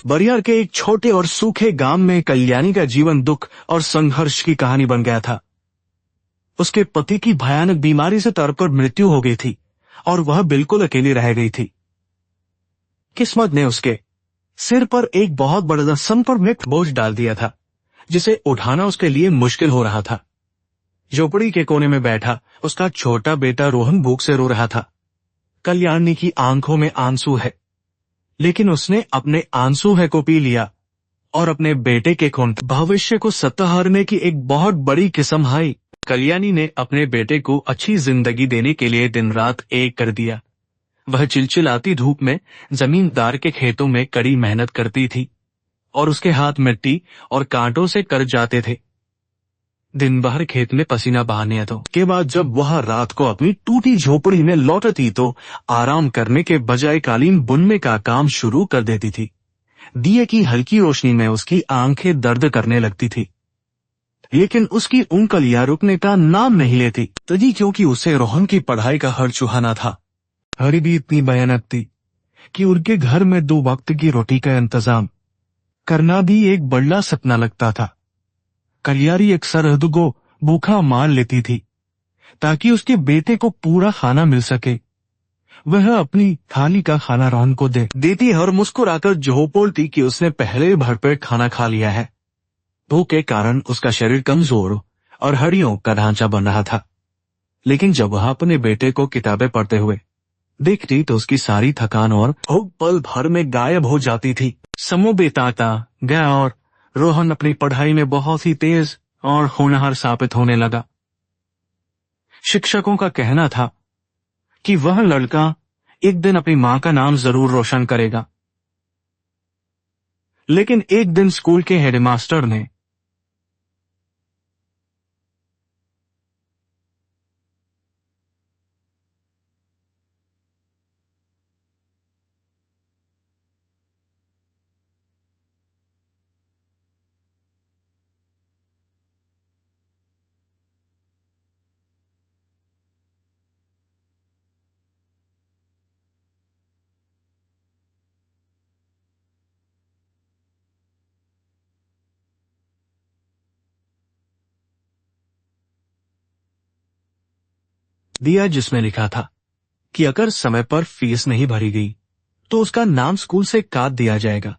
बरियार के एक छोटे और सूखे गांव में कल्याणी का जीवन दुख और संघर्ष की कहानी बन गया था। उसके पति की भयानक बीमारी से तड़पकर मृत्यु हो गई थी और वह बिल्कुल अकेली रह गई थी। किस्मत ने उसके सिर पर एक बहुत बड़ा संकट बोझ डाल दिया था, जिसे उठाना उसके लिए मुश्किल हो रहा था। झोपड़ी के कोने में बैठा उसका छोटा बेटा रोहन भूख से रो रहा था। कल्याणी की आंखों में आंसू है, लेकिन उसने अपने आंसू है को पी लिया और अपने बेटे के खून भविष्य को सत्ताहारने की एक बहुत बड़ी किस्म हाई। कल्याणी ने अपने बेटे को अच्छी जिंदगी देने के लिए दिन रात एक कर दिया। वह चिलचिलाती धूप में जमींदार के खेतों में कड़ी मेहनत करती थी और उसके हाथ मिट्टी और कांटों से कर जाते थे। दिन भर खेत में पसीना बहाने तो के बाद जब वह रात को अपनी टूटी झोपड़ी में लौटती तो आराम करने के बजाय कालीन बुनने का काम शुरू कर देती थी। दिए की हल्की रोशनी में उसकी आंखें दर्द करने लगती थी, लेकिन उसकी उंगलियां रुकने का नाम नहीं लेती। तभी क्योंकि उसे रोहन की पढ़ाई का हर चुहाना था। हरी भी इतनी भयानक थी कि उनके घर में 2 वक्त की रोटी का इंतजाम करना भी एक बड़ा सपना लगता था। कल्याणी एक सरहद को भूखा मार लेती थी ताकि उसके बेटे को पूरा खाना मिल सके। वह अपनी थाली का खाना रोहन को देती और मुस्कुराकर जो बोलती कि उसने पहले भरपेट खाना खा लिया है। भूख के कारण उसका शरीर कमजोर और हड्डियों का ढांचा बन रहा था, लेकिन जब वह अपने बेटे को किताबें पढ़ते हुए देखती तो उसकी सारी थकान और भूख पल भर में गायब हो जाती थी। समय बीतता गया और रोहन अपनी पढ़ाई में बहुत ही तेज और होनहार साबित होने लगा। शिक्षकों का कहना था कि वह लड़का एक दिन अपनी मां का नाम जरूर रोशन करेगा, लेकिन एक दिन स्कूल के हेडमास्टर ने दिया, जिसमें लिखा था कि अगर समय पर फीस नहीं भरी गई तो उसका नाम स्कूल से काट दिया जाएगा।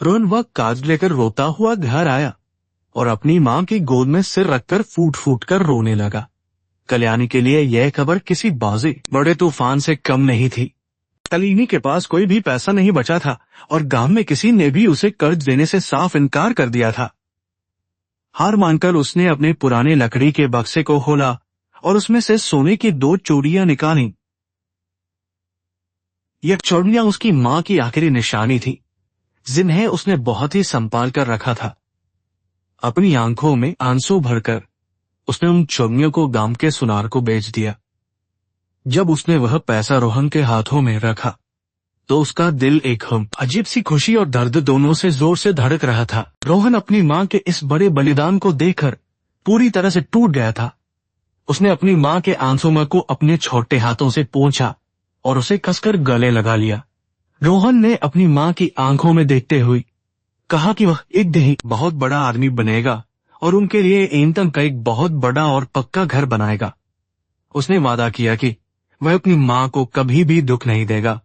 रोहन वह कागज लेकर रोता हुआ घर आया और अपनी मां की गोद में सिर रखकर फूट फूट कर रोने लगा। कल्याणी के लिए यह खबर किसी बाजी बड़े तूफान से कम नहीं थी। कल्याणी के पास कोई भी पैसा नहीं बचा था और गांव में किसी ने भी उसे कर्ज देने से साफ इनकार कर दिया था। हार मानकर उसने अपने पुराने लकड़ी के बक्से को खोला और उसमें से सोने की 2 चूड़ियां निकाली। यह चूड़ियां उसकी मां की आखिरी निशानी थी, जिन्हें उसने बहुत ही संभाल कर रखा था। अपनी आंखों में आंसू भरकर उसने उन चूड़ियों को गांव के सुनार को बेच दिया। जब उसने वह पैसा रोहन के हाथों में रखा तो उसका दिल एक अजीब सी खुशी और दर्द दोनों से जोर से धड़क रहा था। रोहन अपनी मां के इस बड़े बलिदान को देखकर पूरी तरह से टूट गया था। उसने अपनी मां के आंसुओं को अपने छोटे हाथों से पोंछा और उसे कसकर गले लगा लिया। रोहन ने अपनी मां की आंखों में देखते हुए कहा कि वह एक दिन ही बहुत बड़ा आदमी बनेगा और उनके लिए एनतम का एक बहुत बड़ा और पक्का घर बनाएगा। उसने वादा किया कि वह अपनी मां को कभी भी दुख नहीं देगा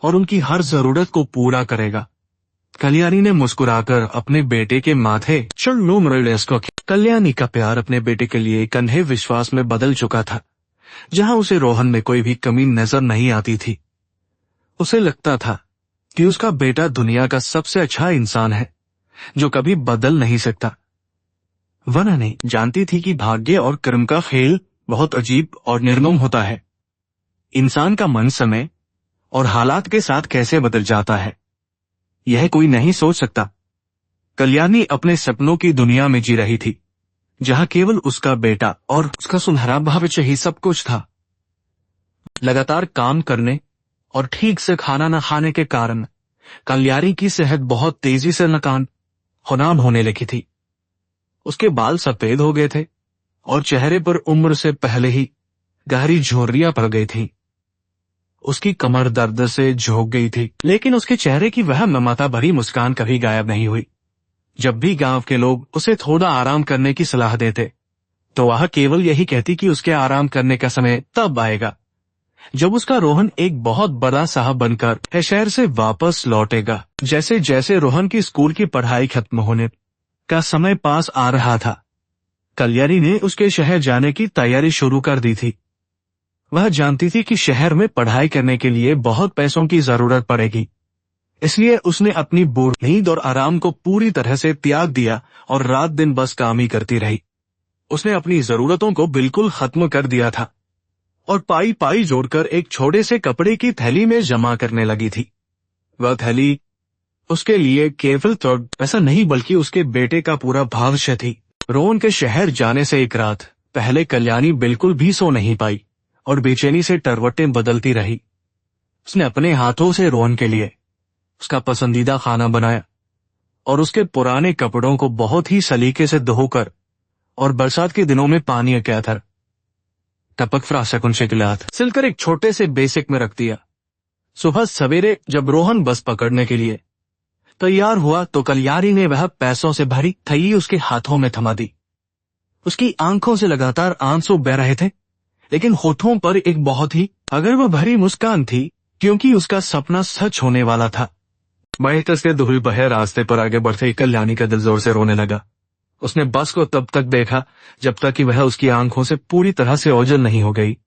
और उनकी हर जरूरत को पूरा करेगा। कल्याणी ने मुस्कुराकर अपने बेटे के माथे चढ़ को। कल्याणी का प्यार अपने बेटे के लिए एक अंधे विश्वास में बदल चुका था, जहां उसे रोहन में कोई भी कमी नजर नहीं आती थी। उसे लगता था कि उसका बेटा दुनिया का सबसे अच्छा इंसान है जो कभी बदल नहीं सकता। वह नहीं जानती थी कि भाग्य और कर्म का खेल बहुत अजीब और निर्मम होता है। इंसान का मन समय और हालात के साथ कैसे बदल जाता है, यह कोई नहीं सोच सकता। कल्याणी अपने सपनों की दुनिया में जी रही थी, जहां केवल उसका बेटा और उसका सुनहरा भविष्य ही सब कुछ था। लगातार काम करने और ठीक से खाना न खाने के कारण कल्याणी की सेहत बहुत तेजी से नकान होने लगी थी। उसके बाल सफेद हो गए थे और चेहरे पर उम्र से पहले ही गहरी झुर्रियां पड़ गई थी। उसकी कमर दर्द से झुक गई थी, लेकिन उसके चेहरे की वह ममता भरी मुस्कान कभी गायब नहीं हुई। जब भी गांव के लोग उसे थोड़ा आराम करने की सलाह देते, तो वह केवल यही कहती कि उसके आराम करने का समय तब आएगा जब उसका रोहन एक बहुत बड़ा साहब बनकर शहर से वापस लौटेगा। जैसे जैसे रोहन की स्कूल की पढ़ाई खत्म होने का समय पास आ रहा था, कल्याणी ने उसके शहर जाने की तैयारी शुरू कर दी थी। वह जानती थी कि शहर में पढ़ाई करने के लिए बहुत पैसों की जरूरत पड़ेगी, इसलिए उसने अपनी बूढ़ नींद और आराम को पूरी तरह से त्याग दिया और रात दिन बस काम ही करती रही। उसने अपनी जरूरतों को बिल्कुल खत्म कर दिया था और पाई पाई जोड़कर एक छोटे से कपड़े की थैली में जमा करने लगी थी। वह थैली उसके लिए केवल तो पैसा नहीं बल्कि उसके बेटे का पूरा भविष्य थी। रोहन के शहर जाने से एक रात पहले कल्याणी बिल्कुल भी सो नहीं पाई और बेचैनी से टरवटें बदलती रही। उसने अपने हाथों से रोहन के लिए उसका पसंदीदा खाना बनाया और उसके पुराने कपड़ों को बहुत ही सलीके से धोकर और बरसात के दिनों में पानी के अथर टपक फ्राशक उनसे गिलात सिलकर एक छोटे से बेसिक में रख दिया। सुबह सवेरे जब रोहन बस पकड़ने के लिए तैयार हुआ तो कल्याणी ने वह पैसों से भरी थैली उसके हाथों में थमा दी। उसकी आंखों से लगातार आंसू बह रहे थे, लेकिन होठों पर एक बहुत ही अगर वह भरी मुस्कान थी, क्योंकि उसका सपना सच होने वाला था। बहते से धूल बहे रास्ते पर आगे बढ़ते ही कल्याणी का दिल जोर से रोने लगा। उसने बस को तब तक देखा जब तक कि वह उसकी आंखों से पूरी तरह से ओझल नहीं हो गई।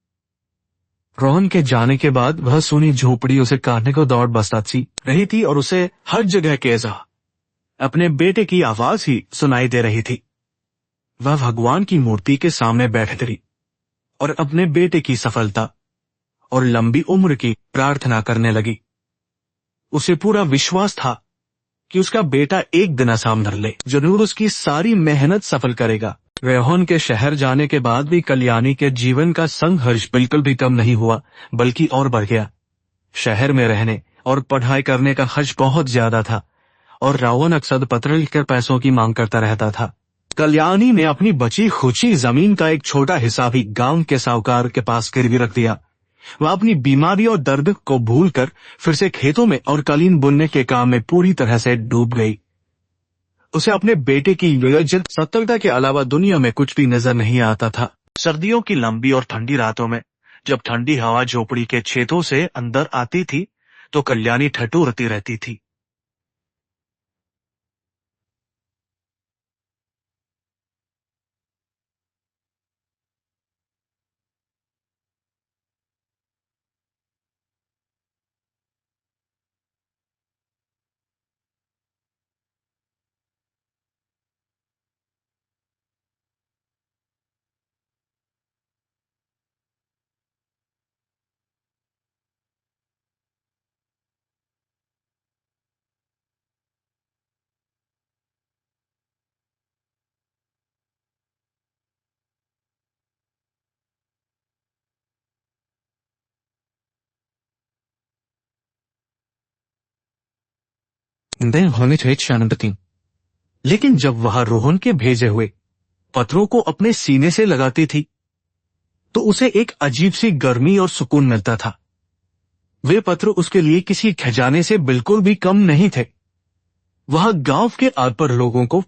रोहन के जाने के बाद वह सूनी झोपड़ी उसे काटने को दौड़ बसाती रही थी और उसे हर जगह केजा अपने बेटे की आवाज ही सुनाई दे रही थी। वह भगवान की मूर्ति के सामने बैठी रही और अपने बेटे की सफलता और लंबी उम्र की प्रार्थना करने लगी। उसे पूरा विश्वास था कि उसका बेटा एक दिन आसाम धर ले, जरूर उसकी सारी मेहनत सफल करेगा। रोहन के शहर जाने के बाद भी कल्याणी के जीवन का संघर्ष बिल्कुल भी कम नहीं हुआ, बल्कि और बढ़ गया। शहर में रहने और पढ़ाई करने का खर्च बहुत ज्यादा था और रावण अक्सर पत्र लिखकर पैसों की मांग करता रहता था। कल्याणी ने अपनी बची खुची जमीन का एक छोटा हिस्सा भी गांव के साहूकार के पास गिरवी रख दिया। वह अपनी बीमारी और दर्द को भूलकर फिर से खेतों में और कालीन बुनने के काम में पूरी तरह से डूब गई। उसे अपने बेटे की विलज्जत सतर्कता के अलावा दुनिया में कुछ भी नजर नहीं आता था। सर्दियों की लंबी और ठंडी रातों में जब ठंडी हवा झोपड़ी के छेदों से अंदर आती थी तो कल्याणी ठिठुरती रहती थी। लेकिन जब वह रोहन के भेजे हुए पत्रों को अपने सीने से लगाती थी तो उसे एक अजीब सी गर्मी और सुकून मिलता था। वे पत्र उसके लिए किसी खजाने से बिल्कुल भी कम नहीं थे। वह गांव के आर लोगों को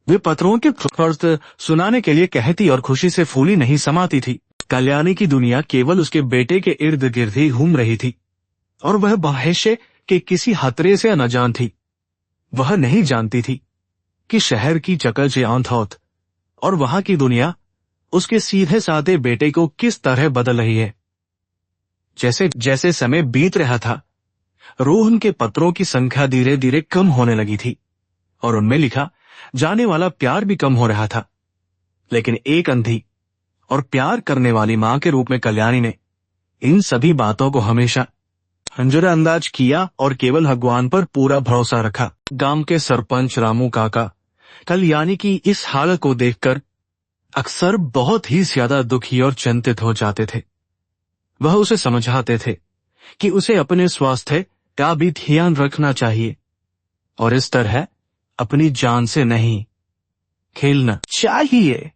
वे पत्रों के फर्ज सुनाने के लिए कहती और खुशी से फूली नहीं समाती थी। कल्याणी की दुनिया केवल उसके बेटे के इर्द गिर्द ही घूम रही थी और वह भविष्य के किसी खतरे से अनजान थी। वह नहीं जानती थी कि शहर की चकलचौंध और वहां की दुनिया उसके सीधे साधे बेटे को किस तरह बदल रही है। जैसे जैसे समय बीत रहा था, रोहन के पत्रों की संख्या धीरे धीरे कम होने लगी थी और उनमें लिखा जाने वाला प्यार भी कम हो रहा था। लेकिन एक अंधी और प्यार करने वाली मां के रूप में कल्याणी ने इन सभी बातों को हमेशा नजरअंदाज किया और केवल भगवान पर पूरा भरोसा रखा। गांव के सरपंच रामू काका कल्याणी की इस हालत को देखकर अक्सर बहुत ही ज्यादा दुखी और चिंतित हो जाते थे। वह उसे समझाते थे कि उसे अपने स्वास्थ्य का भी ध्यान रखना चाहिए और इस तरह अपनी जान से नहीं खेलना चाहिए।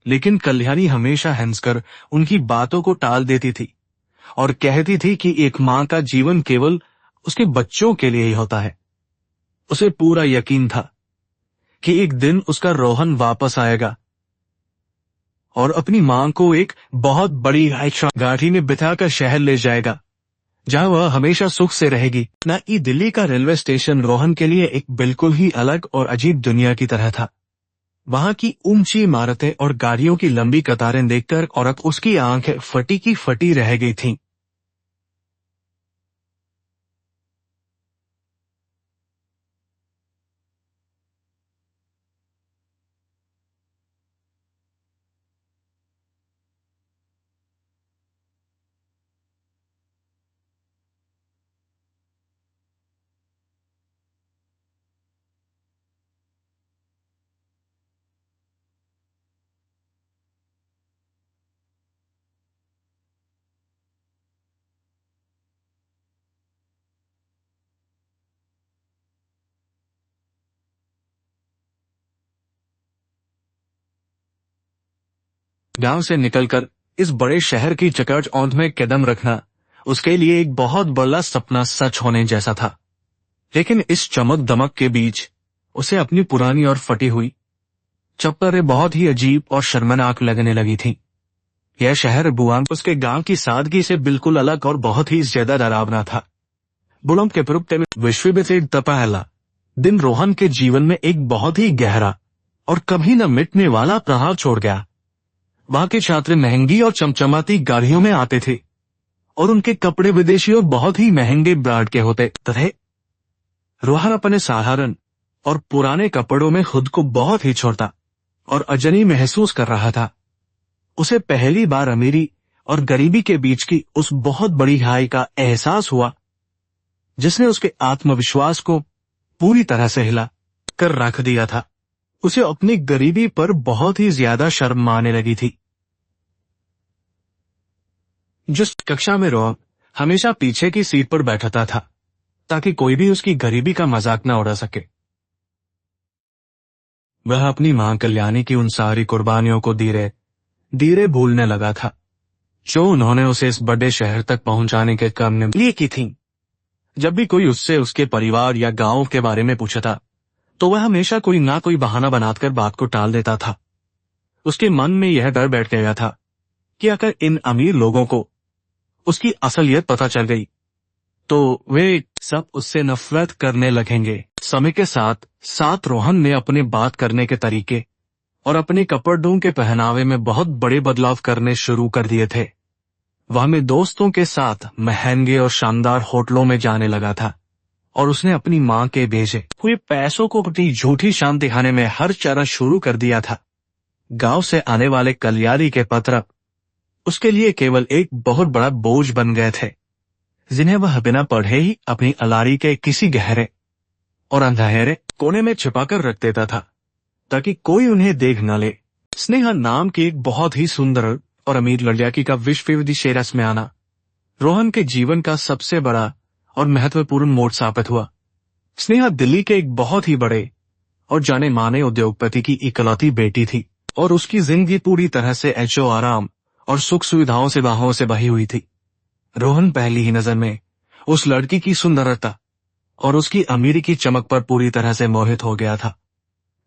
लेकिन कल्याणी हमेशा हंसकर उनकी बातों को टाल देती थी और कहती थी कि एक माँ का जीवन केवल उसके बच्चों के लिए ही होता है। उसे पूरा यकीन था कि एक दिन उसका रोहन वापस आएगा और अपनी मां को एक बहुत बड़ी गाड़ी में बिठाकर शहर ले जाएगा, जहां वह हमेशा सुख से रहेगी। नई दिल्ली का रेलवे स्टेशन रोहन के लिए एक बिल्कुल ही अलग और अजीब दुनिया की तरह था। वहां की ऊंची इमारतें और गाड़ियों की लंबी कतारें देखकर और उसकी आंखें फटी की फटी रह गई थीं। गांव से निकलकर इस बड़े शहर की चकाचौंध में कदम रखना उसके लिए एक बहुत बड़ा सपना सच होने जैसा था। लेकिन इस चमक दमक के बीच उसे अपनी पुरानी और फटी हुई चप्पलें बहुत ही अजीब और शर्मनाक लगने लगी थी। यह शहर बुआंग उसके गांव की सादगी से बिल्कुल अलग और बहुत ही ज्यादा डरावना था। बुलम के पूर्व में विश्वविद्यालय पहला दिन रोहन के जीवन में एक बहुत ही गहरा और कभी न मिटने वाला प्रभाव छोड़ गया। वहां के छात्र महंगी और चमचमाती गाड़ियों में आते थे और उनके कपड़े विदेशी और बहुत ही महंगे ब्रांड के होते थे। रोहन अपने साधारण और पुराने कपड़ों में खुद को बहुत ही छोटा और अजनी महसूस कर रहा था। उसे पहली बार अमीरी और गरीबी के बीच की उस बहुत बड़ी खाई का एहसास हुआ जिसने उसके आत्मविश्वास को पूरी तरह से हिला कर रख दिया था। उसे अपनी गरीबी पर बहुत ही ज्यादा शर्म आने लगी थी। जिस कक्षा में रोहन हमेशा पीछे की सीट पर बैठता था ताकि कोई भी उसकी गरीबी का मजाक न उड़ा सके। वह अपनी मां कल्याणी की उन सारी कुर्बानियों को धीरे धीरे भूलने लगा था जो उन्होंने उसे इस बड़े शहर तक पहुंचाने के काम में लिए की थी। जब भी कोई उससे उसके परिवार या गांव के बारे में पूछता तो वह हमेशा कोई ना कोई बहाना बनाकर बात को टाल देता था। उसके मन में यह डर बैठ गया था कि अगर इन अमीर लोगों को उसकी असलियत पता चल गई तो वे सब उससे नफरत करने लगेंगे। समय के साथ साथ रोहन ने अपने बात करने के तरीके और अपने कपड़ों के पहनावे में बहुत बड़े बदलाव करने शुरू कर दिए थे। वह में दोस्तों के साथ महंगे और शानदार होटलों में जाने लगा था और उसने अपनी मां के भेजे हुए पैसों को अपनी झूठी शान दिखाने में हर तरह शुरू कर दिया था। गांव से आने वाले कल्याणी के पत्र उसके लिए केवल एक बहुत बड़ा बोझ बन गए थे जिन्हें वह बिना पढ़े ही अपनी अलमारी के किसी गहरे और अंधेरे कोने में छिपाकर रख देता था ताकि कोई उन्हें देख न ले। स्नेहा नाम की एक बहुत ही सुंदर और अमीर लड़की का विश्वविद्यालय शेरस में आना रोहन के जीवन का सबसे बड़ा और महत्वपूर्ण मोड़ साबित हुआ। स्नेहा दिल्ली के एक बहुत ही बड़े और जाने माने उद्योगपति की इकलौती बेटी थी और उसकी जिंदगी पूरी तरह से ऐशो आराम और सुख सुविधाओं से बाहों से बही हुई थी। रोहन पहली ही नजर में उस लड़की की सुंदरता और उसकी अमीरी की चमक पर पूरी तरह से मोहित हो गया था।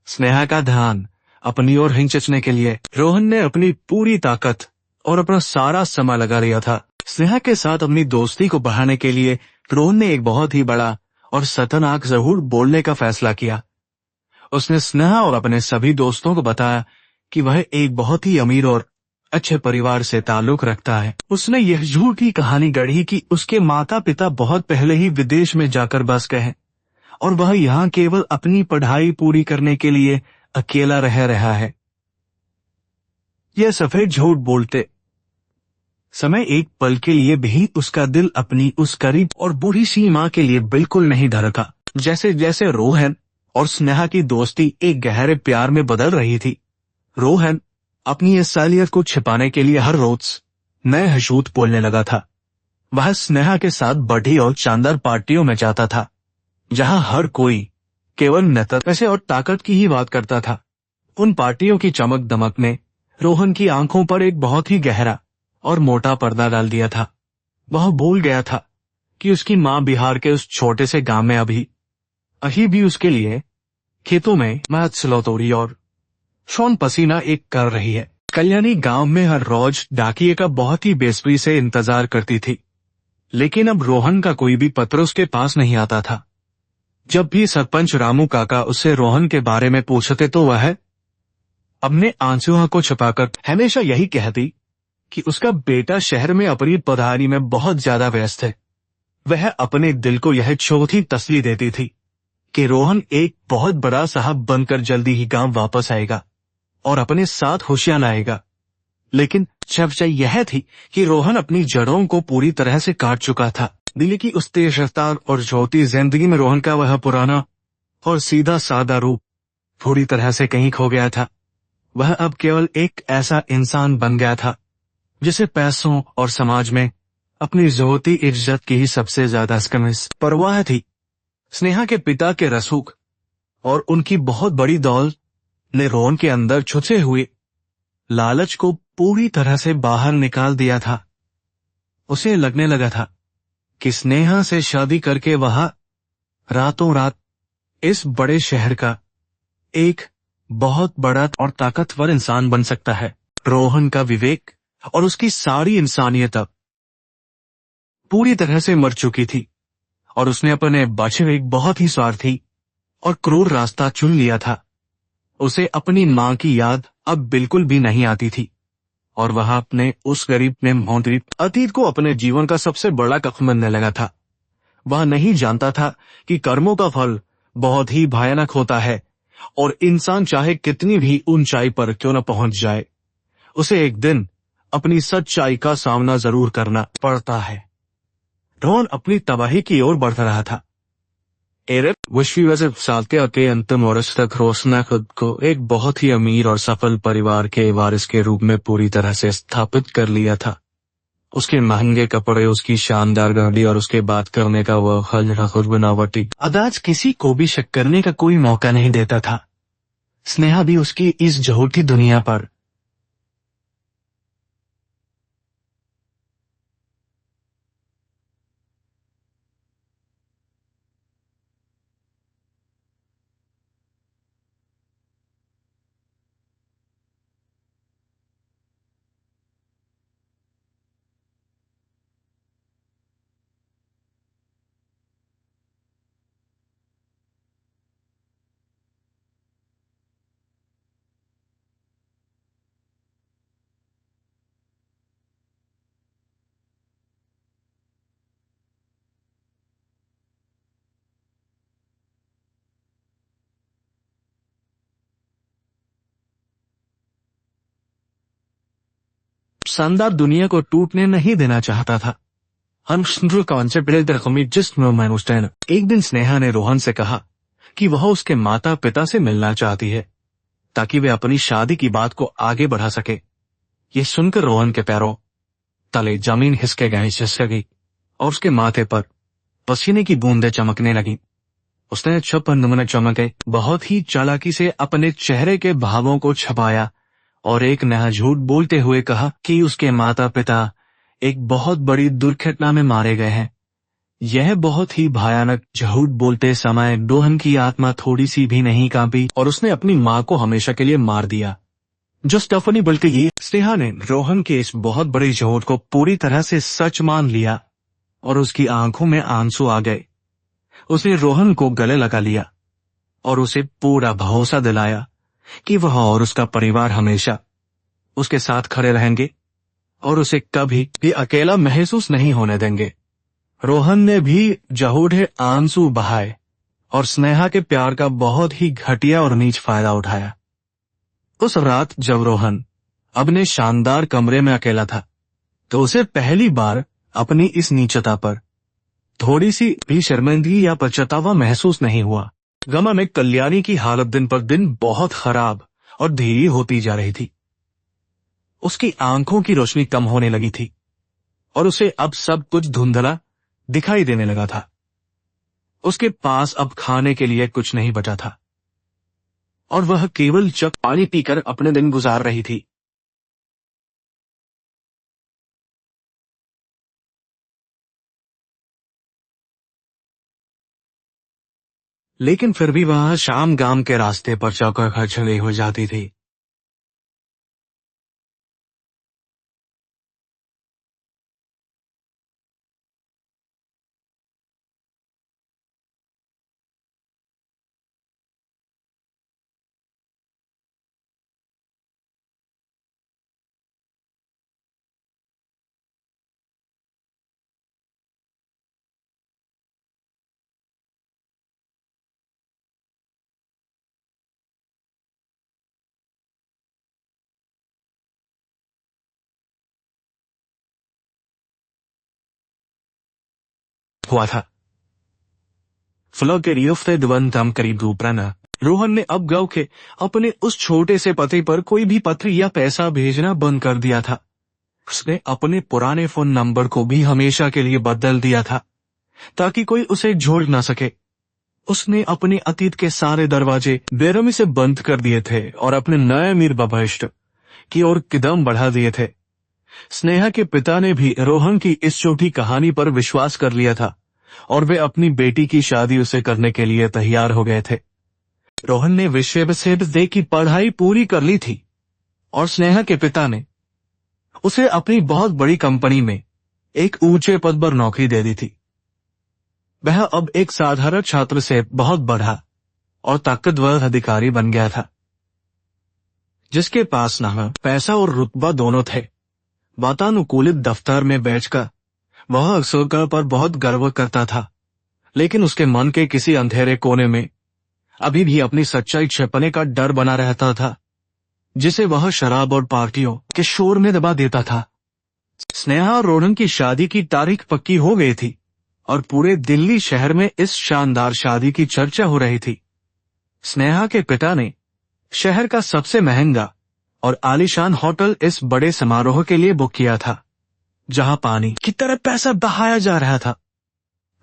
स्नेहा का ध्यान अपनी ओर खींचने के लिए रोहन ने अपनी पूरी ताकत और अपना सारा समय लगा लिया था। स्नेहा के साथ अपनी दोस्ती को बढ़ाने के लिए रोहन ने एक बहुत ही बड़ा और खतरनाक जरूर बोलने का फैसला किया। उसने स्नेहा और अपने सभी दोस्तों को बताया कि वह एक बहुत ही अमीर और अच्छे परिवार से ताल्लुक रखता है। उसने यह झूठी कहानी गढ़ी कि उसके माता पिता बहुत पहले ही विदेश में जाकर बस गए हैं और वह यहाँ केवल अपनी पढ़ाई पूरी करने के लिए अकेला रह रहा है। यह सफेद झूठ बोलते समय एक पल के लिए भी उसका दिल अपनी उस करीब और बूढ़ी सी मां के लिए बिल्कुल नहीं धड़का। जैसे जैसे रोहन और स्नेहा की दोस्ती एक गहरे प्यार में बदल रही थी, रोहन अपनी इस सालियत को छिपाने के लिए हर रोज नए झूठ बोलने लगा था। वह स्नेहा के साथ बड़ी और शानदार पार्टियों में जाता था जहां हर कोई केवल नेतृत्व से और ताकत की ही बात करता था। उन पार्टियों की चमक दमक ने रोहन की आंखों पर एक बहुत ही गहरा और मोटा पर्दा डाल दिया था। वह भूल गया था कि उसकी माँ बिहार के उस छोटे से गांव में अभी भी उसके लिए खेतों में महत सिलौतोड़ी और शौन पसीना एक कर रही है। कल्याणी गांव में हर रोज डाकिये का बहुत ही बेसब्री से इंतजार करती थी, लेकिन अब रोहन का कोई भी पत्र उसके पास नहीं आता था। जब भी सरपंच रामू काका उससे रोहन के बारे में पूछते तो वह अपने आंसुओं को छुपाकर हमेशा यही कहती कि उसका बेटा शहर में अपनी पढ़ाई में बहुत ज्यादा व्यस्त है। वह अपने दिल को यह चौथी तसल्ली देती थी कि रोहन एक बहुत बड़ा साहब बनकर जल्दी ही गांव वापस आएगा और अपने साथ खुशियां लाएगा। लेकिन सच्चाई यह थी कि रोहन अपनी जड़ों को पूरी तरह से काट चुका था। दिल की उस तेज रफ्तार और ज्योति जिंदगी में रोहन का वह पुराना और सीधा सादा रूप पूरी तरह से कहीं खो गया था। वह अब केवल एक ऐसा इंसान बन गया था जिसे पैसों और समाज में अपनी ज्योति इज्जत की ही सबसे ज्यादा परवाह थी। स्नेहा के पिता के रसूख और उनकी बहुत बड़ी दौलत ने रोहन के अंदर छुपे हुए लालच को पूरी तरह से बाहर निकाल दिया था। उसे लगने लगा था कि स्नेहा से शादी करके वह रातों रात इस बड़े शहर का एक बहुत बड़ा और ताकतवर इंसान बन सकता है। रोहन का विवेक और उसकी सारी इंसानियत अब पूरी तरह से मर चुकी थी और उसने अपने बचे हुए एक बहुत ही स्वार्थी और क्रूर रास्ता चुन लिया था। उसे अपनी मां की याद अब बिल्कुल भी नहीं आती थी और वह अपने उस गरीब में मौद्रिक अतीत को अपने जीवन का सबसे बड़ा कफ मानने लगा था। वह नहीं जानता था कि कर्मों का फल बहुत ही भयानक होता है और इंसान चाहे कितनी भी ऊंचाई पर क्यों न पहुंच जाए, उसे एक दिन अपनी सच्चाई का सामना जरूर करना पड़ता है। रोहन अपनी तबाही की ओर बढ़ रहा था। साल के अंतिम वर्ष तक रोशन खुद को एक बहुत ही अमीर और सफल परिवार के वारिस के रूप में पूरी तरह से स्थापित कर लिया था। उसके महंगे कपड़े, उसकी शानदार गाड़ी और उसके बात करने का वह खुद बनावटी अंदाज किसी को भी शक करने का कोई मौका नहीं देता था। स्नेहा भी उसकी इस झूठी दुनिया पर शानदार दुनिया को टूटने नहीं देना चाहता था। एक दिन स्नेहा ने रोहन से कहा कि वह उसके माता पिता से मिलना चाहती है ताकि वे अपनी शादी की बात को आगे बढ़ा सके। ये सुनकर रोहन के पैरों तले जमीन हिसके गई और उसके माथे पर पसीने की बूंदें चमकने लगी। उसने छप्पन चमके बहुत ही चालाकी से अपने चेहरे के भावों को छुपाया और एक नया झूठ बोलते हुए कहा कि उसके माता पिता एक बहुत बड़ी दुर्घटना में मारे गए हैं। यह बहुत ही भयानक झूठ बोलते समय रोहन की आत्मा थोड़ी सी भी नहीं कांपी और उसने अपनी मां को हमेशा के लिए मार दिया। जो स्टफनी बल्कि ये स्नेहा ने रोहन के इस बहुत बड़े झूठ को पूरी तरह से सच मान लिया और उसकी आंखों में आंसू आ गए। उसने रोहन को गले लगा लिया और उसे पूरा भरोसा दिलाया कि वह और उसका परिवार हमेशा उसके साथ खड़े रहेंगे और उसे कभी भी अकेला महसूस नहीं होने देंगे। रोहन ने भी जहूढ़े आंसू बहाए और स्नेहा के प्यार का बहुत ही घटिया और नीच फायदा उठाया। उस रात जब रोहन अपने शानदार कमरे में अकेला था तो उसे पहली बार अपनी इस नीचता पर थोड़ी सी भी शर्मिंदगी या पछतावा महसूस नहीं हुआ। गमा में कल्याणी की हालत दिन पर दिन बहुत खराब और धीरे होती जा रही थी। उसकी आंखों की रोशनी कम होने लगी थी और उसे अब सब कुछ धुंधला दिखाई देने लगा था। उसके पास अब खाने के लिए कुछ नहीं बचा था और वह केवल जग पानी पीकर अपने दिन गुजार रही थी। लेकिन फिर भी वह शाम गांव के रास्ते पर चौकर खचड़ी हो जाती थी। हुआ था फ्लॉकेरियोफ्टेडवन करीब रूपराना। रोहन ने अब गांव के अपने उस छोटे से पते पर कोई भी पत्र या पैसा भेजना बंद कर दिया था। उसने अपने पुराने फोन नंबर को भी हमेशा के लिए बदल दिया था ताकि कोई उसे जोड़ ना सके। उसने अपने अतीत के सारे दरवाजे बेरहमी से बंद कर दिए थे और अपने नए मीर भविष्य की ओर कदम बढ़ा दिए थे। स्नेहा के पिता ने भी रोहन की इस छोटी कहानी पर विश्वास कर लिया था और वे अपनी बेटी की शादी उसे करने के लिए तैयार हो गए थे। रोहन ने विश्वविद्यालय की पढ़ाई पूरी कर ली थी और स्नेहा के पिता ने उसे अपनी बहुत बड़ी कंपनी में एक ऊंचे पद पर नौकरी दे दी थी। वह अब एक साधारण छात्र से बहुत बड़ा और ताकतवर अधिकारी बन गया था, जिसके पास नाम, पैसा और रुतबा दोनों थे। वातानुकूलित दफ्तर में बैठकर वह अक्सर पर बहुत गर्व करता था, लेकिन उसके मन के किसी अंधेरे कोने में अभी भी अपनी सच्चाई छिपने का डर बना रहता था, जिसे वह शराब और पार्टियों के शोर में दबा देता था। स्नेहा और रोहन की शादी की तारीख पक्की हो गई थी और पूरे दिल्ली शहर में इस शानदार शादी की चर्चा हो रही थी। स्नेहा के पिता ने शहर का सबसे महंगा और आलीशान होटल इस बड़े समारोह के लिए बुक किया था, जहां पानी की तरह पैसा बहाया जा रहा था।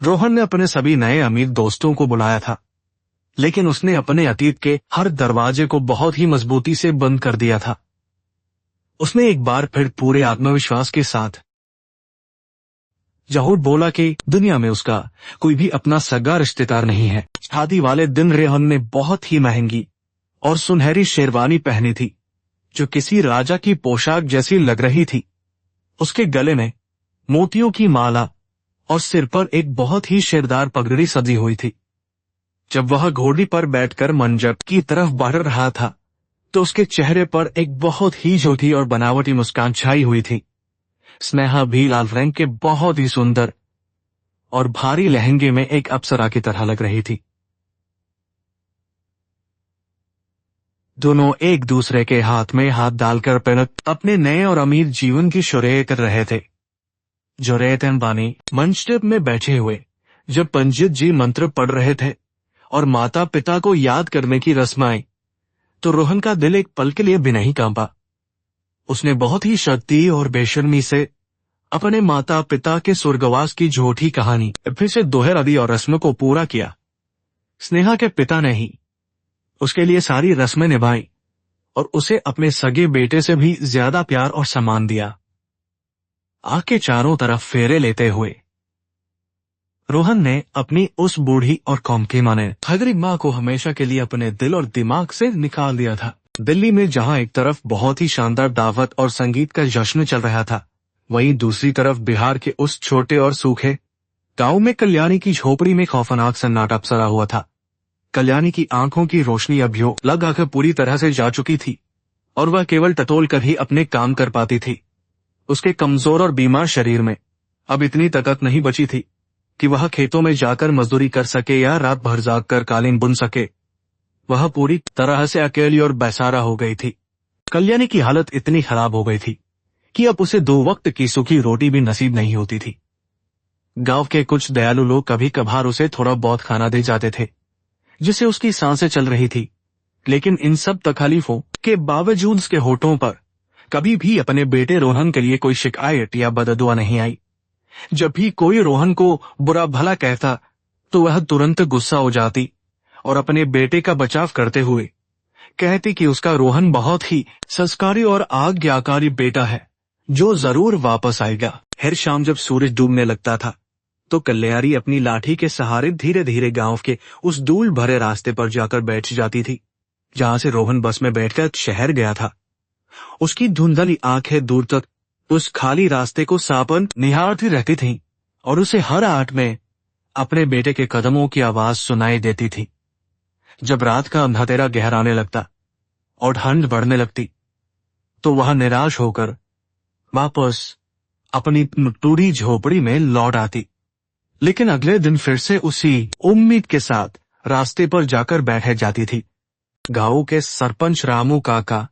रोहन ने अपने सभी नए अमीर दोस्तों को बुलाया था, लेकिन उसने अपने अतीत के हर दरवाजे को बहुत ही मजबूती से बंद कर दिया था। उसने एक बार फिर पूरे आत्मविश्वास के साथ झूठ बोला कि दुनिया में उसका कोई भी अपना सगा रिश्तेदार नहीं है। शादी वाले दिन रेहन ने बहुत ही महंगी और सुनहरी शेरवानी पहनी थी, जो किसी राजा की पोशाक जैसी लग रही थी। उसके गले में मोतियों की माला और सिर पर एक बहुत ही शेरदार पगड़ी सजी हुई थी। जब वह घोड़ी पर बैठकर मंजर की तरफ बढ़ रहा था, तो उसके चेहरे पर एक बहुत ही झूठी और बनावटी मुस्कान छाई हुई थी। स्नेहा भी लाल रंग के बहुत ही सुंदर और भारी लहंगे में एक अप्सरा की तरह लग रही थी। दोनों एक दूसरे के हाथ में हाथ डालकर अपने नए और अमीर जीवन की शुरुआत कर रहे थे। जोरेत अंबानी मंच में बैठे हुए जब पंडित जी मंत्र पढ़ रहे थे और माता पिता को याद करने की रस्म आई, तो रोहन का दिल एक पल के लिए भी नहीं कांपा। उसने बहुत ही शक्ति और बेशर्मी से अपने माता पिता के स्वर्गवास की झूठी कहानी फिर से दोहरा दी और रस्म को पूरा किया। स्नेहा के पिता ने ही उसके लिए सारी रस्में निभाई और उसे अपने सगे बेटे से भी ज्यादा प्यार और सम्मान दिया। आग के चारों तरफ फेरे लेते हुए रोहन ने अपनी उस बूढ़ी और कौमकी माने ठगरी माँ को हमेशा के लिए अपने दिल और दिमाग से निकाल दिया था। दिल्ली में जहां एक तरफ बहुत ही शानदार दावत और संगीत का जश्न चल रहा था, वहीं दूसरी तरफ बिहार के उस छोटे और सूखे गांव में कल्याणी की झोपड़ी में खौफनाक सन्नाटा पसरा हुआ था। कल्याणी की आंखों की रोशनी अभियो लगाकर पूरी तरह से जा चुकी थी और वह केवल टटोल कर ही अपने काम कर पाती थी। उसके कमजोर और बीमार शरीर में अब इतनी ताकत नहीं बची थी कि वह खेतों में जाकर मजदूरी कर सके या रात भर जागकर कालीन बुन सके। वह पूरी तरह से अकेली और बेसहारा हो गई थी। कल्याणी की हालत इतनी खराब हो गई थी कि अब उसे 2 वक्त की सूखी रोटी भी नसीब नहीं होती थी। गांव के कुछ दयालु लोग कभी कभार उसे थोड़ा बहुत खाना दे जाते थे, जिससे उसकी सांसें चल रही थी, लेकिन इन सब तकलीफों के बावजूद उसके होठों पर कभी भी अपने बेटे रोहन के लिए कोई शिकायत या बददुआ नहीं आई। जब भी कोई रोहन को बुरा भला कहता, तो वह तुरंत गुस्सा हो जाती और अपने बेटे का बचाव करते हुए कहती कि उसका रोहन बहुत ही संस्कारी और आज्ञाकारी बेटा है, जो जरूर वापस आएगा। हर शाम जब सूरज डूबने लगता था, तो कल्याणी अपनी लाठी के सहारे धीरे धीरे गांव के उस धूल भरे रास्ते पर जाकर बैठ जाती थी जहां से रोहन बस में बैठकर शहर गया था। उसकी धुंधली आंखें दूर तक उस खाली रास्ते को सापन निहारती रहती थीं और उसे हर आहट में अपने बेटे के कदमों की आवाज सुनाई देती थी। जब रात का अंधेरा गहराने लगता और ठंड बढ़ने लगती तो वह निराश होकर वापस अपनी टूटी झोपड़ी में लौट आती। लेकिन अगले दिन फिर से उसी उम्मीद के साथ रास्ते पर जाकर बैठ जाती थी। गांव के सरपंच रामू काका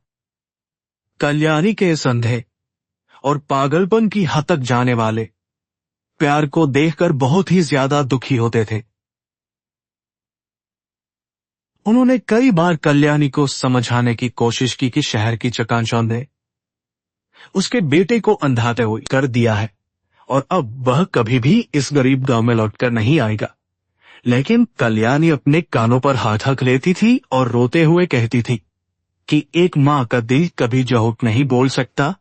कल्याणी के संदेह और पागलपन की हद तक जाने वाले प्यार को देखकर बहुत ही ज्यादा दुखी होते थे। उन्होंने कई बार कल्याणी को समझाने की कोशिश की कि शहर की चकाचौंध ने उसके बेटे को अंधाते हुए कर दिया है और अब वह कभी भी इस गरीब गांव में लौटकर नहीं आएगा। लेकिन कल्याणी अपने कानों पर हाथ रख लेती थी और रोते हुए कहती थी कि एक माँ का दिल कभी झूठ नहीं बोल सकता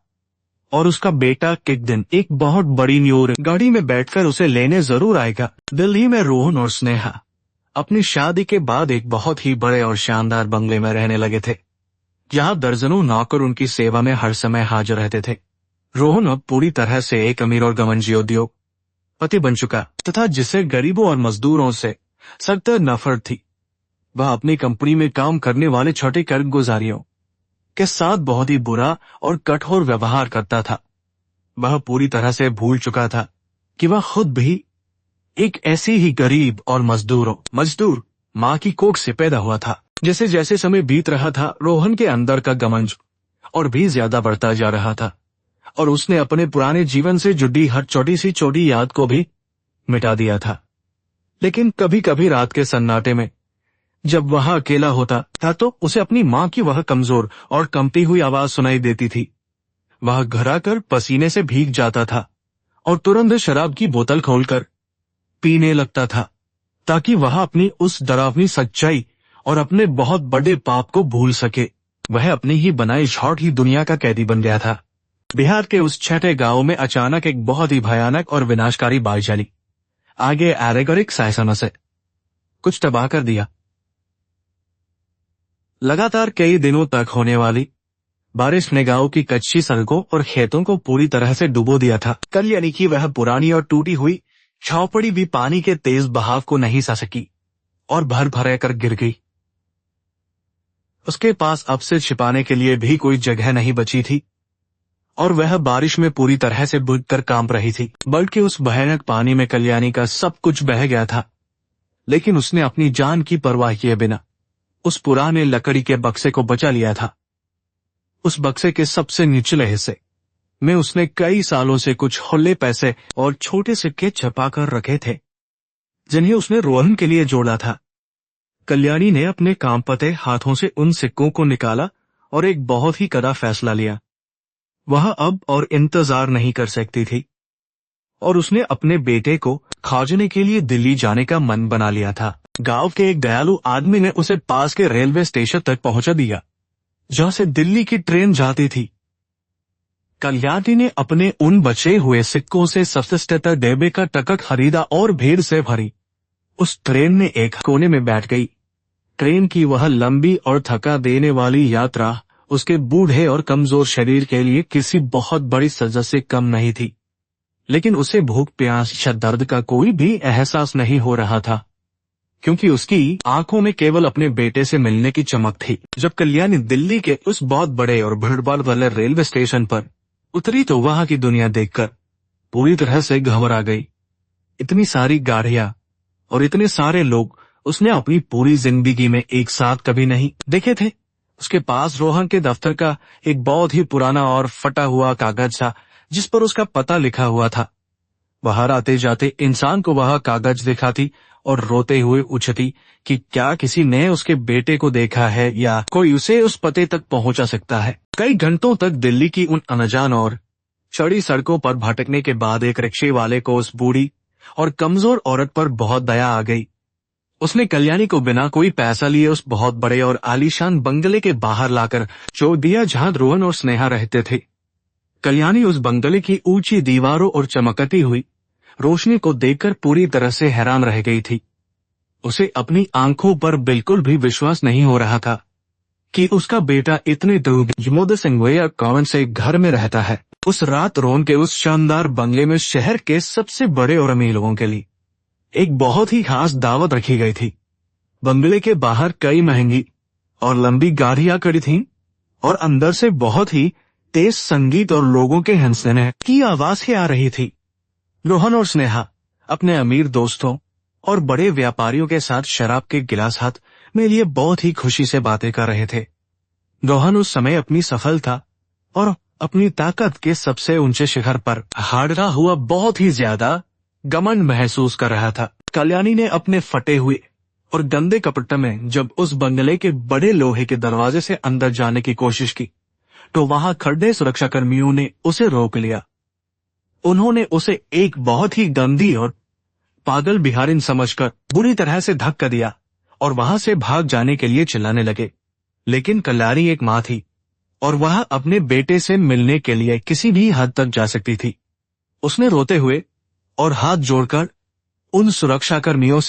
और उसका बेटा एक दिन एक बहुत बड़ी न्यूर गाड़ी में बैठकर उसे लेने जरूर आएगा। दिल्ली में रोहन और स्नेहा अपनी शादी के बाद एक बहुत ही बड़े और शानदार बंगले में रहने लगे थे, जहां दर्जनों नौकर उनकी सेवा में हर समय हाजिर रहते थे। रोहन अब पूरी तरह से एक अमीर और गमंजी उद्योगपति बन चुका तथा जिसे गरीबों और मजदूरों से सख्त नफरत थी। वह अपनी कंपनी में काम करने वाले छोटे कर्मचारियों के साथ बहुत ही बुरा और कठोर व्यवहार करता था। वह पूरी तरह से भूल चुका था कि वह खुद भी एक ऐसी ही गरीब और मजदूर माँ की कोख से पैदा हुआ था। जैसे जैसे समय बीत रहा था, रोहन के अंदर का गमंज और भी ज्यादा बढ़ता जा रहा था और उसने अपने पुराने जीवन से जुड़ी हर छोटी सी छोटी याद को भी मिटा दिया था। लेकिन कभी कभी रात के सन्नाटे में जब वह अकेला होता था तो उसे अपनी माँ की वह कमजोर और कंपी हुई आवाज सुनाई देती थी। वह घबराकर पसीने से भीग जाता था और तुरंत शराब की बोतल खोलकर पीने लगता था ताकि वह अपनी उस डरावनी सच्चाई और अपने बहुत बड़े पाप को भूल सके। वह अपनी ही बनाई छोटी ही दुनिया का कैदी बन गया था। बिहार के उस छोटे गांव में अचानक एक बहुत ही भयानक और विनाशकारी बाढ़ चली। आगे एरेगोरिक साइसोन से कुछ तबाह कर दिया। लगातार कई दिनों तक होने वाली बारिश ने गांव की कच्ची सड़कों और खेतों को पूरी तरह से डुबो दिया था। कल्याणी की वह पुरानी और टूटी हुई झोपड़ी भी पानी के तेज बहाव को नहीं सह सकी और भर भर कर गिर गई। उसके पास अब से छिपाने के लिए भी कोई जगह नहीं बची थी और वह बारिश में पूरी तरह से बुझ कर कांप रही थी। बल्कि उस भयानक पानी में कल्याणी का सब कुछ बह गया था, लेकिन उसने अपनी जान की परवाह किए बिना उस पुराने लकड़ी के बक्से को बचा लिया था। उस बक्से के सबसे निचले हिस्से में उसने कई सालों से कुछ खुले पैसे और छोटे सिक्के छपा कर रखे थे, जिन्हें उसने रोहन के लिए जोड़ा था। कल्याणी ने अपने कांपते हाथों से उन सिक्कों को निकाला और एक बहुत ही कड़ा फैसला लिया। वह अब और इंतजार नहीं कर सकती थी और उसने अपने बेटे को खोजने के लिए दिल्ली जाने का मन बना लिया था। गांव के एक दयालु आदमी ने उसे पास के रेलवे स्टेशन तक पहुंचा दिया, जहां से दिल्ली की ट्रेन जाती थी। कल्याणी ने अपने उन बचे हुए सिक्कों से सस्ते डब्बे का टिकट खरीदा और भीड़ से भरी उस ट्रेन में एक कोने में बैठ गई। ट्रेन की वह लंबी और थका देने वाली यात्रा उसके बूढ़े और कमजोर शरीर के लिए किसी बहुत बड़ी सजा से कम नहीं थी, लेकिन उसे भूख प्यास या दर्द का कोई भी एहसास नहीं हो रहा था, क्योंकि उसकी आंखों में केवल अपने बेटे से मिलने की चमक थी। जब कल्याणी दिल्ली के उस बहुत बड़े और भीड़भाड़ वाले रेलवे स्टेशन पर उतरी तो वहां की दुनिया देखकर पूरी तरह से घबरा गई। इतनी सारी गाड़ियां और इतने सारे लोग उसने अपनी पूरी जिंदगी में एक साथ कभी नहीं देखे थे। उसके पास रोहन के दफ्तर का एक बहुत ही पुराना और फटा हुआ कागज था, जिस पर उसका पता लिखा हुआ था। बाहर आते जाते इंसान को वह कागज दिखाती और रोते हुए पूछती कि क्या किसी ने उसके बेटे को देखा है या कोई उसे उस पते तक पहुंचा सकता है। कई घंटों तक दिल्ली की उन अनजान और चढ़ी सड़कों पर भटकने के बाद एक रिक्शे वाले को उस बूढ़ी और कमजोर औरत पर बहुत दया आ गई। उसने कल्याणी को बिना कोई पैसा लिए उस बहुत बड़े और आलीशान बंगले के बाहर लाकर छोड़ दिया, जहां रोहन और स्नेहा रहते थे। कल्याणी उस बंगले की ऊंची दीवारों और चमकती हुई रोशनी को देखकर पूरी तरह से हैरान रह गई थी। उसे अपनी आंखों पर बिल्कुल भी विश्वास नहीं हो रहा था कि उसका बेटा इतने दूर जमोद सिंह कॉवन से घर में रहता है। उस रात रोहन के उस शानदार बंगले में शहर के सबसे बड़े और अमीर लोगों के लिए एक बहुत ही खास दावत रखी गई थी। बंगले के बाहर कई महंगी और लंबी गाड़ियां खड़ी थीं और अंदर से बहुत ही तेज संगीत और लोगों के हंसने की आवाज़ें आ रही थी। रोहन और स्नेहा अपने अमीर दोस्तों और बड़े व्यापारियों के साथ शराब के गिलास हाथ में लिए बहुत ही खुशी से बातें कर रहे थे। रोहन उस समय अपनी सफलता और अपनी ताकत के सबसे ऊंचे शिखर पर हारता हुआ बहुत ही ज्यादा घमंड महसूस कर रहा था। कल्याणी ने अपने फटे हुए और गंदे कपड़े में जब उस बंगले के बड़े लोहे के दरवाजे से अंदर जाने की कोशिश की तो वहां खड़े सुरक्षाकर्मियों ने उसे रोक लिया। उन्होंने उसे एक बहुत ही गंदी और पागल बिहारिन समझकर बुरी तरह से धक्का दिया और वहां से भाग जाने के लिए चिल्लाने लगे। लेकिन कल्याणी एक मां थी और वह अपने बेटे से मिलने के लिए किसी भी हद तक जा सकती थी। उसने रोते हुए और हाथ जोड़कर उन सुरक्षाकर्मियों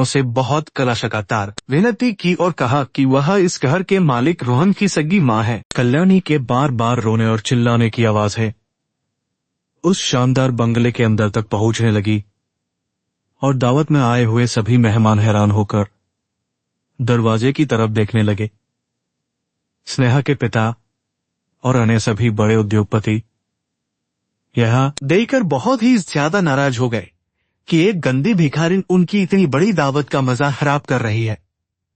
से बहुत कलाशकातार विनती की और कहा कि वह इस घर के मालिक रोहन की सगी मां है। कल्याणी के बार बार रोने और चिल्लाने की आवाज़ें उस शानदार बंगले के अंदर तक पहुंचने लगी और दावत में आए हुए सभी मेहमान हैरान होकर दरवाजे की तरफ देखने लगे। स्नेहा के पिता और अन्य सभी बड़े उद्योगपति यह देखकर बहुत ही ज्यादा नाराज हो गए कि एक गंदी भिखारिन उनकी इतनी बड़ी दावत का मजा खराब कर रही है।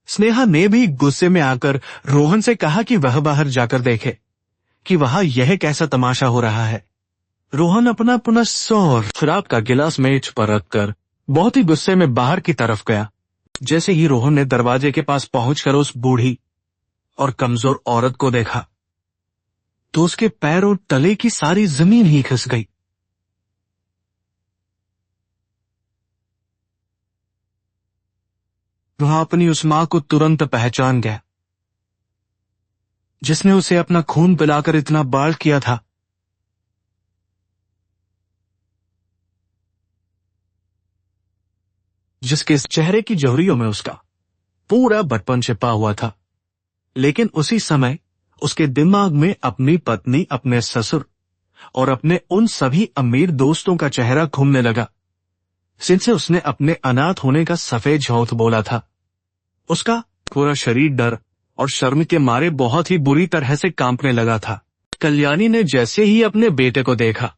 स्नेहा ने भी गुस्से में आकर रोहन से कहा कि वह बाहर जाकर देखे कि वहां यह कैसा तमाशा हो रहा है। रोहन अपना पुनः और शराब का गिलास मेज पर रखकर बहुत ही गुस्से में बाहर की तरफ गया। जैसे ही रोहन ने दरवाजे के पास पहुंचकर उस बूढ़ी और कमजोर औरत को देखा तो उसके पैर और तले की सारी जमीन ही खिस गई। वह अपनी उस मां को तुरंत पहचान गया जिसने उसे अपना खून पिलाकर इतना बाल किया था। जिसके इस चेहरे की जोहरियों में उसका पूरा बचपन छिपा हुआ था। लेकिन उसी समय उसके दिमाग में अपनी पत्नी, अपने ससुर और अपने उन सभी अमीर दोस्तों का चेहरा घूमने लगा जिनसे उसने अपने अनाथ होने का सफेद झूठ बोला था। उसका पूरा शरीर डर और शर्म के मारे बहुत ही बुरी तरह से कांपने लगा था। कल्याणी ने जैसे ही अपने बेटे को देखा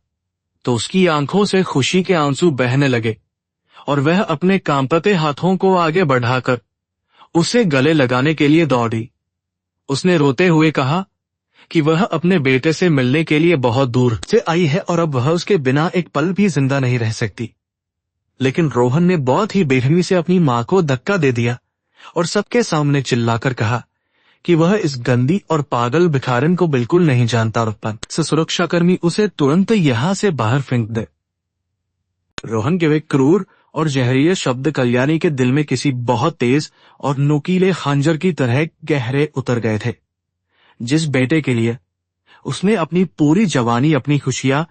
तो उसकी आंखों से खुशी के आंसू बहने लगे और वह अपने कांपते हाथों को आगे बढ़ाकर उसे गले लगाने के लिए दौड़ी। उसने रोते हुए कहा कि वह अपने बेटे से मिलने के लिए बहुत दूर से आई है और अब वह उसके बिना एक पल भी जिंदा नहीं रह सकती। लेकिन रोहन ने बहुत ही बेरहमी से अपनी मां को धक्का दे दिया और सबके सामने चिल्लाकर कहा कि वह इस गंदी और पागल भिखारिन को बिल्कुल नहीं जानता और सुरक्षाकर्मी उसे तुरंत यहां से बाहर फेंक दे। रोहन के वे क्रूर और जहरीले शब्द कल्याणी के दिल में किसी बहुत तेज और नुकीले खंजर की तरह गहरे उतर गए थे। जिस बेटे के लिए उसने अपनी पूरी जवानी, अपनी खुशियां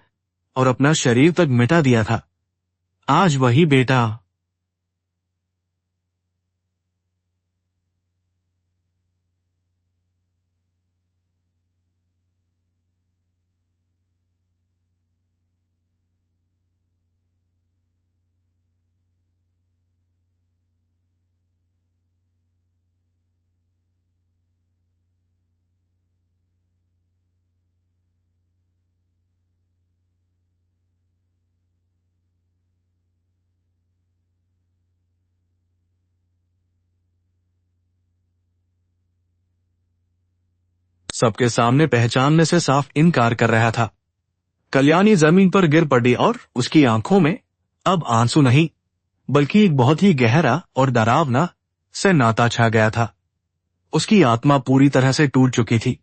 और अपना शरीर तक मिटा दिया था, आज वही बेटा सबके सामने पहचानने से साफ इनकार कर रहा था। कल्याणी जमीन पर गिर पड़ी और उसकी आंखों में अब आंसू नहीं बल्कि एक बहुत ही गहरा और डरावना सन्नाटा छा गया था। उसकी आत्मा पूरी तरह से टूट चुकी थी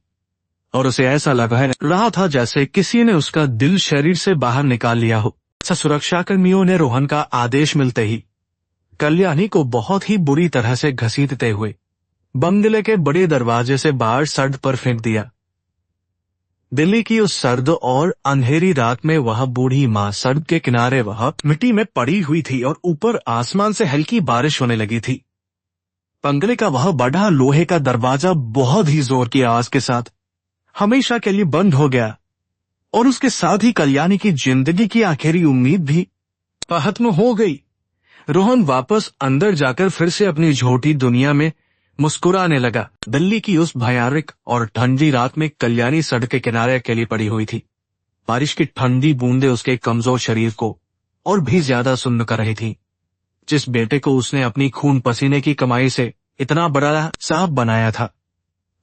और उसे ऐसा लग रहा था जैसे किसी ने उसका दिल शरीर से बाहर निकाल लिया हो। सुरक्षाकर्मियों ने रोहन का आदेश मिलते ही कल्याणी को बहुत ही बुरी तरह से घसीटते हुए बंगले के बड़े दरवाजे से बाहर सड़क पर फेंक दिया। दिल्ली की उस सर्द और अंधेरी रात में वह बूढ़ी माँ सड़क के किनारे वह मिट्टी में पड़ी हुई थी और ऊपर आसमान से हल्की बारिश होने लगी थी। बंगले का वह बड़ा लोहे का दरवाजा बहुत ही जोर की आवाज के साथ हमेशा के लिए बंद हो गया और उसके साथ ही कल्याणी की जिंदगी की आखिरी उम्मीद भी खत्म हो गई। रोहन वापस अंदर जाकर फिर से अपनी झूठी दुनिया में मुस्कुराने लगा। दिल्ली की उस भयानक और ठंडी रात में कल्याणी सड़क के किनारे अकेली पड़ी हुई थी। बारिश की ठंडी बूंदें उसके कमजोर शरीर को और भी ज्यादा सुन्न कर रही थी। जिस बेटे को उसने अपनी खून पसीने की कमाई से इतना बड़ा सांप बनाया था,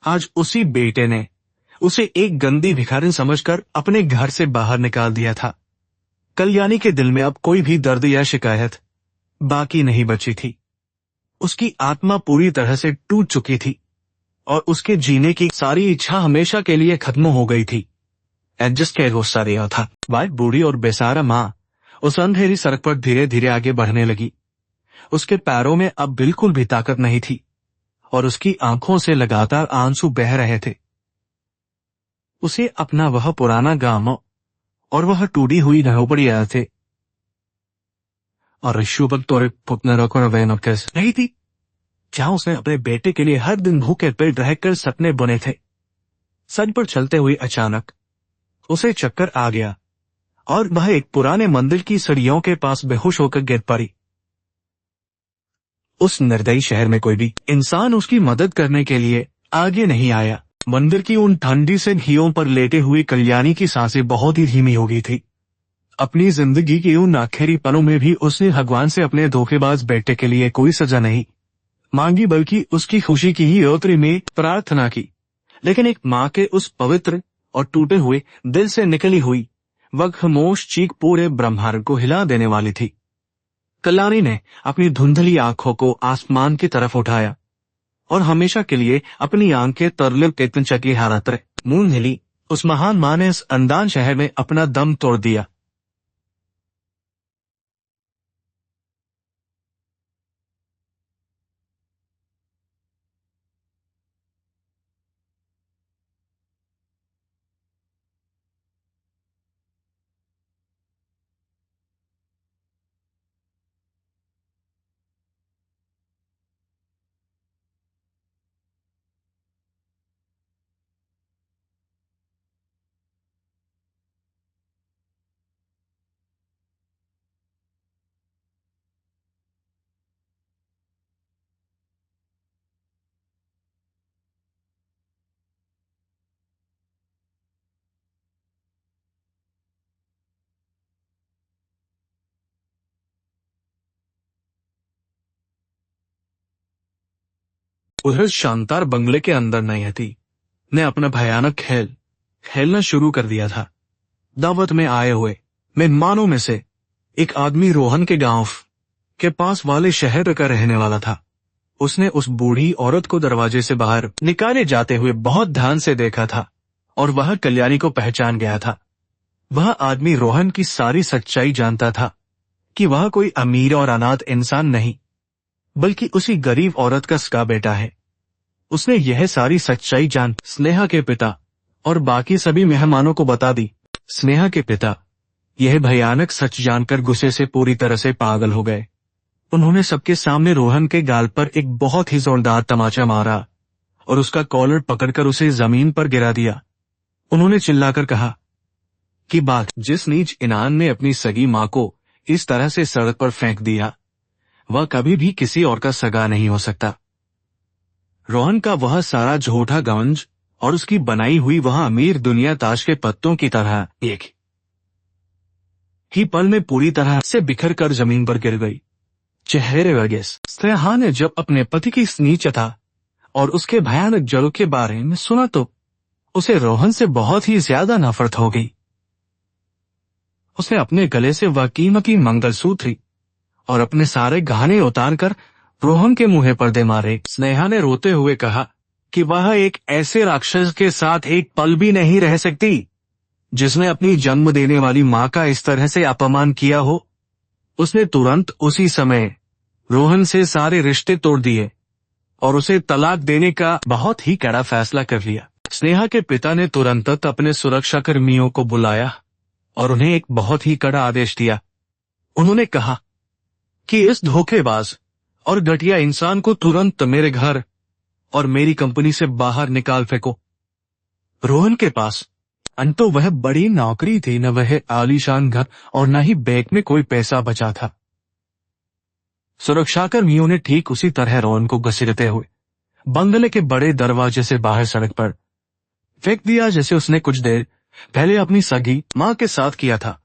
आज उसी बेटे ने उसे एक गंदी भिखारिन समझकर अपने घर से बाहर निकाल दिया था। कल्याणी के दिल में अब कोई भी दर्द या शिकायत बाकी नहीं बची थी। उसकी आत्मा पूरी तरह से टूट चुकी थी और उसके जीने की सारी इच्छा हमेशा के लिए खत्म हो गई थी। एडजस्ट के गुस्सा रहा था। वह बूढ़ी और बेसहारा माँ उस अंधेरी सड़क पर धीरे धीरे आगे बढ़ने लगी। उसके पैरों में अब बिल्कुल भी ताकत नहीं थी और उसकी आंखों से लगातार आंसू बह रहे थे। उसे अपना वह पुराना गांव और वह टूटी हुई झोपड़ी याद थे और नहीं थी, जहां उसने अपने बेटे के लिए हर दिन भूखे पेट रहकर सपने बुने थे। सड़क पर चलते हुए अचानक उसे चक्कर आ गया और वह एक पुराने मंदिर की सीढ़ियों के पास बेहोश होकर गिर पड़ी। उस निर्दयी शहर में कोई भी इंसान उसकी मदद करने के लिए आगे नहीं आया। मंदिर की उन ठंडी से घियों पर लेटे हुए कल्याणी की सांसें बहुत ही धीमी हो गई थी। अपनी जिंदगी के उन आखिरी पलों में भी उसने भगवान से अपने धोखेबाज बेटे के लिए कोई सजा नहीं मांगी, बल्कि उसकी खुशी की ही योत्री में प्रार्थना की। लेकिन एक माँ के उस पवित्र और टूटे हुए दिल से निकली हुई वह खामोश चीख पूरे ब्रह्मांड को हिला देने वाली थी। कल्याणी ने अपनी धुंधली आंखों को आसमान की तरफ उठाया और हमेशा के लिए अपनी आंखें तरले केतन चकी हालत मुंह हिली। उस महान माँ ने इस अनदान शहर में अपना दम तोड़ दिया। उधर शानदार बंगले के अंदर नयति ने अपना भयानक खेल खेलना शुरू कर दिया था। दावत में आए हुए मेहमानों में से एक आदमी रोहन के गांव के पास वाले शहर का रहने वाला था। उसने उस बूढ़ी औरत को दरवाजे से बाहर निकाले जाते हुए बहुत ध्यान से देखा था और वह कल्याणी को पहचान गया था। वह आदमी रोहन की सारी सच्चाई जानता था कि वह कोई अमीर और अनाथ इंसान नहीं, बल्कि उसी गरीब औरत का सगा बेटा है। उसने यह सारी सच्चाई जान स्नेहा के पिता और बाकी सभी मेहमानों को बता दी। स्नेहा के पिता यह भयानक सच जानकर गुस्से से पूरी तरह से पागल हो गए। उन्होंने सबके सामने रोहन के गाल पर एक बहुत ही जोरदार तमाचा मारा और उसका कॉलर पकड़कर उसे जमीन पर गिरा दिया। उन्होंने चिल्लाकर कहा कि बात जिस नीच इनान ने अपनी सगी माँ को इस तरह से सड़क पर फेंक दिया, वह कभी भी किसी और का सगा नहीं हो सकता। रोहन का वह सारा झूठा गंज और उसकी बनाई हुई वह अमीर दुनिया ताश के पत्तों की तरह एक ही पल में पूरी तरह से बिखर कर जमीन पर गिर गई। चेहरे वगैस स्नेहा ने जब अपने पति की नीचता और उसके भयानक जड़ों के बारे में सुना तो उसे रोहन से बहुत ही ज्यादा नफरत हो गई। उसने अपने गले से वह कीमती मंगलसूत्र और अपने सारे गहने उतार कर रोहन के मुंह पर दे मारे। स्नेहा ने रोते हुए कहा कि वह एक ऐसे राक्षस के साथ एक पल भी नहीं रह सकती जिसने अपनी जन्म देने वाली माँ का इस तरह से अपमान किया हो। उसने तुरंत उसी समय रोहन से सारे रिश्ते तोड़ दिए और उसे तलाक देने का बहुत ही कड़ा फैसला कर लिया। स्नेहा के पिता ने तुरंत अपने सुरक्षा कर्मियों को बुलाया और उन्हें एक बहुत ही कड़ा आदेश दिया। उन्होंने कहा कि इस धोखेबाज और घटिया इंसान को तुरंत मेरे घर और मेरी कंपनी से बाहर निकाल फेंको। रोहन के पास न तो वह बड़ी नौकरी थी, न वह आलीशान घर और न ही बैंक में कोई पैसा बचा था। सुरक्षाकर्मियों ने ठीक उसी तरह रोहन को घसीटते हुए बंगले के बड़े दरवाजे से बाहर सड़क पर फेंक दिया, जैसे उसने कुछ देर पहले अपनी सगी मां के साथ किया था।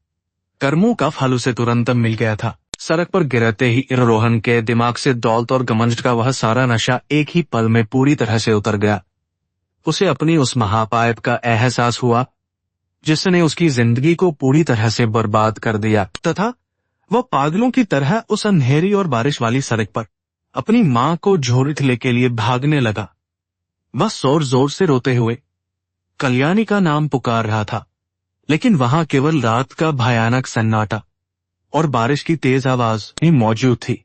कर्मों का फल उसे तुरंत मिल गया था। सड़क पर गिरते ही रोहन के दिमाग से दौलत और घमंड का वह सारा नशा एक ही पल में पूरी तरह से उतर गया। उसे अपनी उस महापाप का एहसास हुआ जिसने उसकी जिंदगी को पूरी तरह से बर्बाद कर दिया, तथा वह पागलों की तरह उस अंधेरी और बारिश वाली सड़क पर अपनी मां को झोरिथले के लिए भागने लगा। वह जोर जोर से रोते हुए कल्याणी का नाम पुकार रहा था, लेकिन वहां केवल रात का भयानक सन्नाटा और बारिश की तेज आवाज ही मौजूद थी।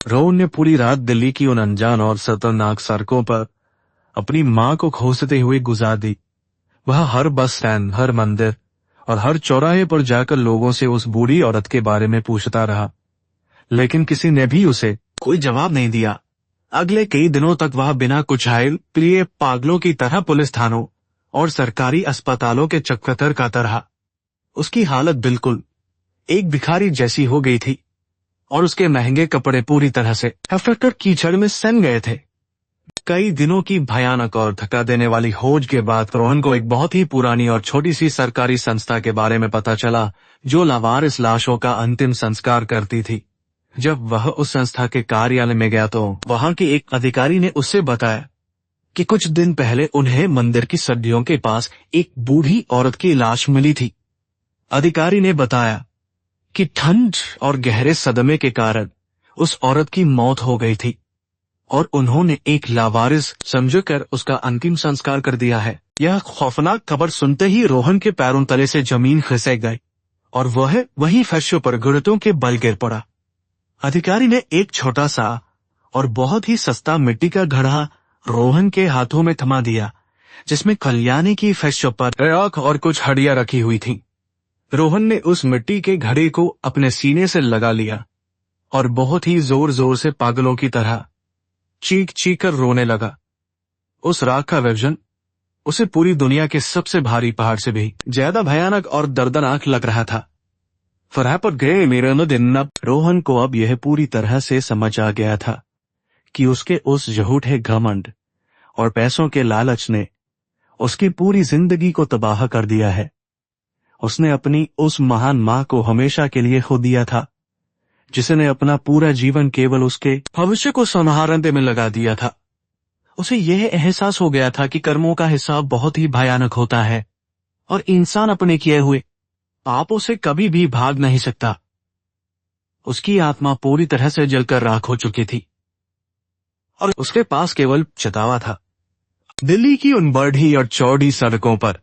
रोहन ने पूरी रात दिल्ली की उन अनजान और खतरनाक सड़कों पर अपनी मां को खोजते हुए गुजार दी। वह हर बस स्टैंड, हर मंदिर और हर चौराहे पर जाकर लोगों से उस बूढ़ी औरत के बारे में पूछता रहा, लेकिन किसी ने भी उसे कोई जवाब नहीं दिया। अगले कई दिनों तक वह बिना कुछ हायल प्रिय पागलों की तरह पुलिस थानों और सरकारी अस्पतालों के चक्कर काता रहा। उसकी हालत बिल्कुल एक भिखारी जैसी हो गई थी और उसके महंगे कपड़े पूरी तरह से फटकर कीचड़ में सन गए थे। कई दिनों की भयानक और थका देने वाली खोज के बाद रोहन को एक बहुत ही पुरानी और छोटी सी सरकारी संस्था के बारे में पता चला जो लावारिस लाशों का अंतिम संस्कार करती थी। जब वह उस संस्था के कार्यालय में गया तो वहां के एक अधिकारी ने उससे बताया कि कुछ दिन पहले उन्हें मंदिर की सड्डियों के पास एक बूढ़ी औरत की लाश मिली थी। अधिकारी ने बताया कि ठंड और गहरे सदमे के कारण उस औरत की मौत हो गई थी और उन्होंने एक लावारिस समझकर उसका अंतिम संस्कार कर दिया है। यह खौफनाक खबर सुनते ही रोहन के पैरों तले से जमीन खिसक गई और वह वहीं फर्शों पर घुटनों के बल गिर पड़ा। अधिकारी ने एक छोटा सा और बहुत ही सस्ता मिट्टी का घड़ा रोहन के हाथों में थमा दिया, जिसमें कल्याणी की फर्शों पर आंख और कुछ हड्डियां रखी हुई थीं। रोहन ने उस मिट्टी के घड़े को अपने सीने से लगा लिया और बहुत ही जोर जोर से पागलों की तरह चीख चीख कर रोने लगा। उस राख का विजन उसे पूरी दुनिया के सबसे भारी पहाड़ से भी ज्यादा भयानक और दर्दनाक लग रहा था। फराह पर गए मेरे न दिन अब रोहन को अब यह पूरी तरह से समझ आ गया था कि उसके उस झूठे घमंड और पैसों के लालच ने उसकी पूरी जिंदगी को तबाह कर दिया है। उसने अपनी उस महान मां को हमेशा के लिए खो दिया था, जिसने अपना पूरा जीवन केवल उसके भविष्य को संवारने में लगा दिया था। उसे यह एहसास हो गया था कि कर्मों का हिसाब बहुत ही भयानक होता है और इंसान अपने किए हुए पापों से कभी भी भाग नहीं सकता। उसकी आत्मा पूरी तरह से जलकर राख हो चुकी थी और उसके पास केवल चतावा था। दिल्ली की उन बड़ी और चौड़ी सड़कों पर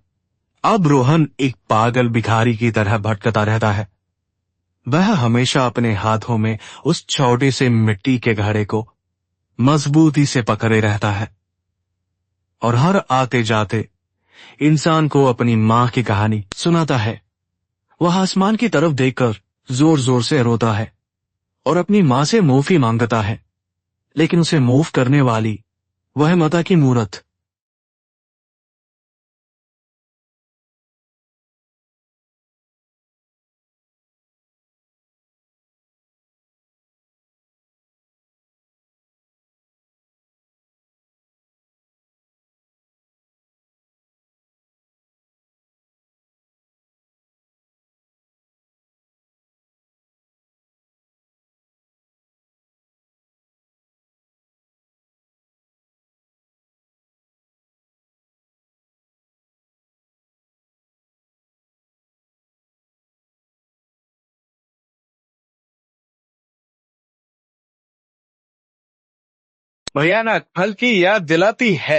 अब रोहन एक पागल भिखारी की तरह भटकता रहता है। वह हमेशा अपने हाथों में उस छोटे से मिट्टी के घड़े को मजबूती से पकड़े रहता है और हर आते जाते इंसान को अपनी मां की कहानी सुनाता है। वह आसमान की तरफ देखकर जोर जोर से रोता है और अपनी मां से माफी मांगता है, लेकिन उसे माफ करने वाली वह माता की मूरत भयानक फल की याद दिलाती है।